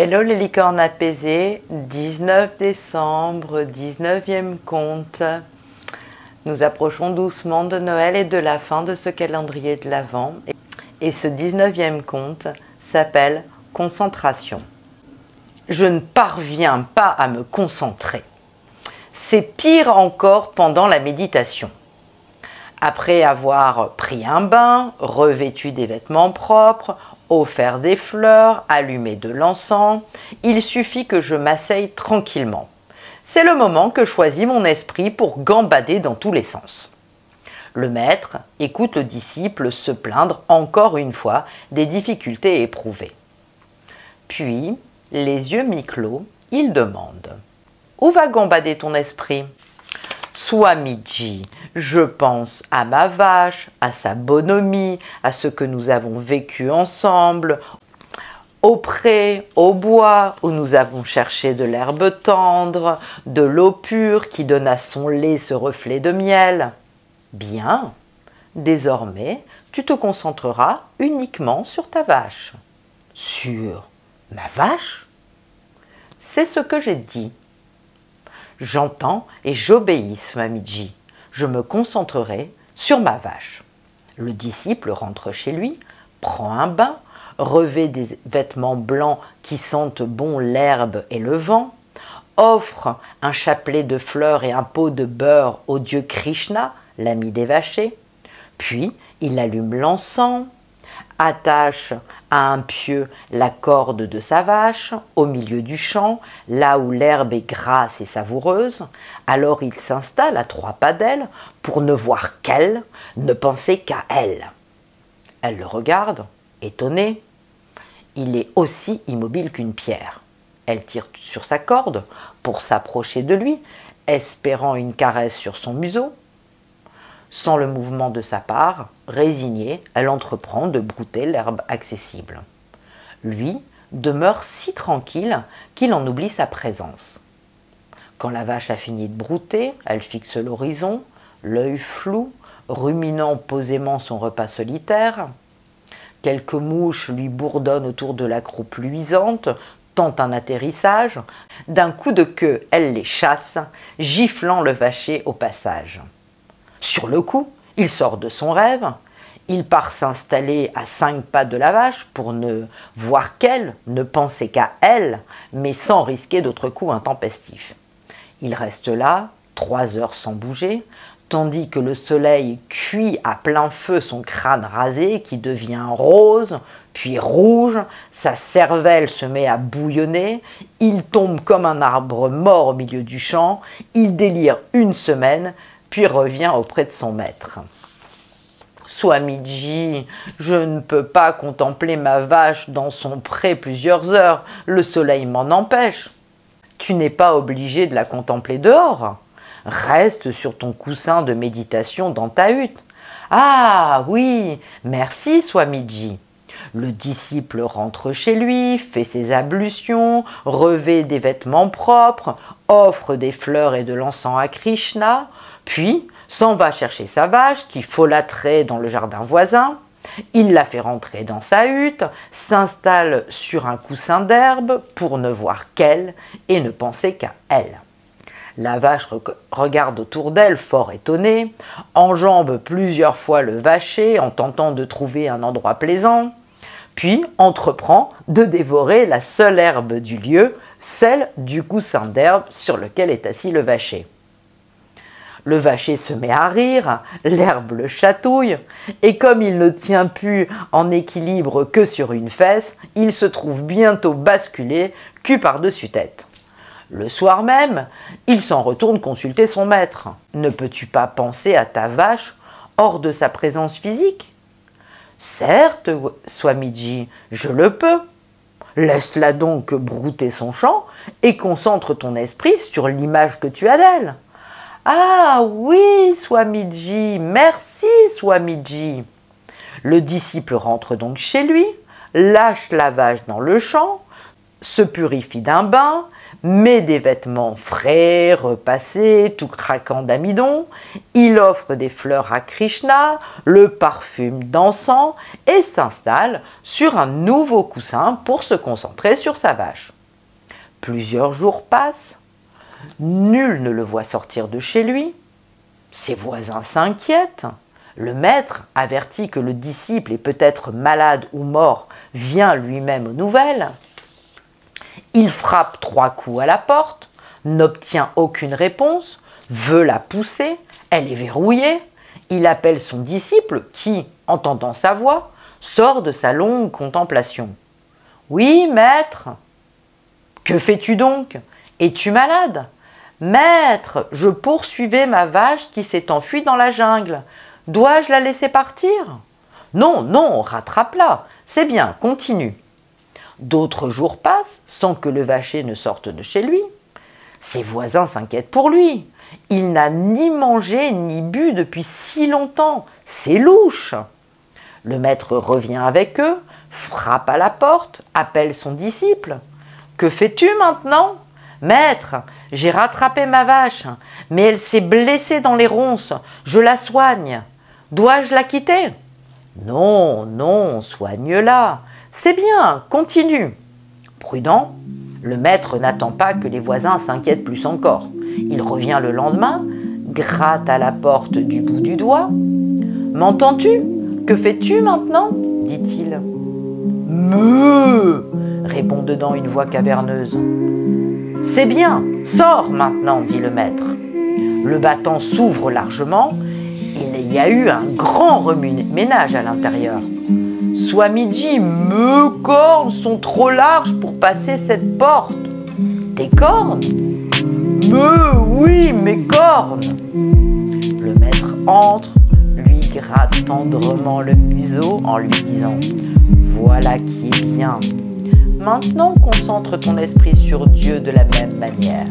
Hello les licornes apaisées, 19 décembre, 19e conte. Nous approchons doucement de Noël et de la fin de ce calendrier de l'Avent. Et ce 19e conte s'appelle Concentration. Je ne parviens pas à me concentrer. C'est pire encore pendant la méditation. Après avoir pris un bain, revêtu des vêtements propres, offert des fleurs, allumé de l'encens, il suffit que je m'asseye tranquillement. C'est le moment que choisit mon esprit pour gambader dans tous les sens. Le maître écoute le disciple se plaindre encore une fois des difficultés éprouvées. Puis, les yeux mi-clos, il demande « Où va gambader ton esprit ?» Swamiji, je pense à ma vache, à sa bonhomie, à ce que nous avons vécu ensemble, au pré, au bois, où nous avons cherché de l'herbe tendre, de l'eau pure qui donne à son lait ce reflet de miel. Bien, désormais, tu te concentreras uniquement sur ta vache. Sur ma vache? C'est ce que j'ai dit. J'entends et j'obéis, Swamiji. Je me concentrerai sur ma vache. Le disciple rentre chez lui, prend un bain, revêt des vêtements blancs qui sentent bon l'herbe et le vent, offre un chapelet de fleurs et un pot de beurre au dieu Krishna, l'ami des vachers, puis il allume l'encens, attache à un pieu la corde de sa vache au milieu du champ, là où l'herbe est grasse et savoureuse. Alors il s'installe à 3 pas d'elle pour ne voir qu'elle, ne penser qu'à elle. Elle le regarde, étonnée. Il est aussi immobile qu'une pierre. Elle tire sur sa corde pour s'approcher de lui, espérant une caresse sur son museau. Sans le mouvement de sa part, résignée, elle entreprend de brouter l'herbe accessible. Lui demeure si tranquille qu'il en oublie sa présence. Quand la vache a fini de brouter, elle fixe l'horizon, l'œil flou, ruminant posément son repas solitaire. Quelques mouches lui bourdonnent autour de la croupe luisante, tentent un atterrissage. D'un coup de queue, elle les chasse, giflant le vacher au passage. Sur le coup, il sort de son rêve, il part s'installer à 5 pas de la vache pour ne voir qu'elle, ne penser qu'à elle, mais sans risquer d'autres coups intempestifs. Il reste là, 3 heures sans bouger, tandis que le soleil cuit à plein feu son crâne rasé qui devient rose, puis rouge, sa cervelle se met à bouillonner, il tombe comme un arbre mort au milieu du champ, il délire 1 semaine, puis revient auprès de son maître. « Swamiji, je ne peux pas contempler ma vache dans son pré plusieurs heures, le soleil m'en empêche. »« Tu n'es pas obligé de la contempler dehors. Reste sur ton coussin de méditation dans ta hutte. »« Ah oui, merci Swamiji. » Le disciple rentre chez lui, fait ses ablutions, revêt des vêtements propres, offre des fleurs et de l'encens à Krishna, puis s'en va chercher sa vache qui folâtrait dans le jardin voisin. Il la fait rentrer dans sa hutte, s'installe sur un coussin d'herbe pour ne voir qu'elle et ne penser qu'à elle. La vache regarde autour d'elle fort étonnée, enjambe plusieurs fois le vacher en tentant de trouver un endroit plaisant, puis entreprend de dévorer la seule herbe du lieu, celle du coussin d'herbe sur lequel est assis le vacher. Le vacher se met à rire, l'herbe le chatouille, et comme il ne tient plus en équilibre que sur une fesse, il se trouve bientôt basculé, cul par-dessus tête. Le soir même, il s'en retourne consulter son maître. « Ne peux-tu pas penser à ta vache hors de sa présence physique ?»« Certes, Swamiji, je le peux. Laisse-la donc brouter son champ et concentre ton esprit sur l'image que tu as d'elle. » « Ah oui, Swamiji, merci Swamiji. » Le disciple rentre donc chez lui, lâche la vache dans le champ, se purifie d'un bain, met des vêtements frais, repassés, tout craquant d'amidon, il offre des fleurs à Krishna, le parfume d'encens et s'installe sur un nouveau coussin pour se concentrer sur sa vache. Plusieurs jours passent, nul ne le voit sortir de chez lui, ses voisins s'inquiètent, le maître, averti que le disciple est peut-être malade ou mort, vient lui-même aux nouvelles. Il frappe 3 coups à la porte, n'obtient aucune réponse, veut la pousser, elle est verrouillée. Il appelle son disciple qui, entendant sa voix, sort de sa longue contemplation. « Oui, maître. »« Que fais-tu donc? Es-tu malade? »« Maître, je poursuivais ma vache qui s'est enfuie dans la jungle. Dois-je la laisser partir? »« Non, non, rattrape-la. C'est bien, continue. » D'autres jours passent sans que le vacher ne sorte de chez lui. Ses voisins s'inquiètent pour lui. Il n'a ni mangé ni bu depuis si longtemps. C'est louche. Le maître revient avec eux, frappe à la porte, appelle son disciple. « Que fais-tu maintenant? »« Maître, j'ai rattrapé ma vache, mais elle s'est blessée dans les ronces. Je la soigne. Dois-je la quitter? »« Non, non, soigne-la. C'est bien, continue. » Prudent, le maître n'attend pas que les voisins s'inquiètent plus encore. Il revient le lendemain, gratte à la porte du bout du doigt. « M'entends-tu? Que fais-tu maintenant ?» dit-il. « Meuh !» répond dedans une voix caverneuse. « C'est bien, sors maintenant, dit le maître. » Le battant s'ouvre largement. Il y a eu un grand remue-ménage à l'intérieur. Swamiji, mes cornes sont trop larges pour passer cette porte. Tes cornes? Oui, mes cornes. Le maître entre, lui gratte tendrement le museau en lui disant « Voilà qui est bien. Maintenant, concentre ton esprit sur Dieu de la même manière.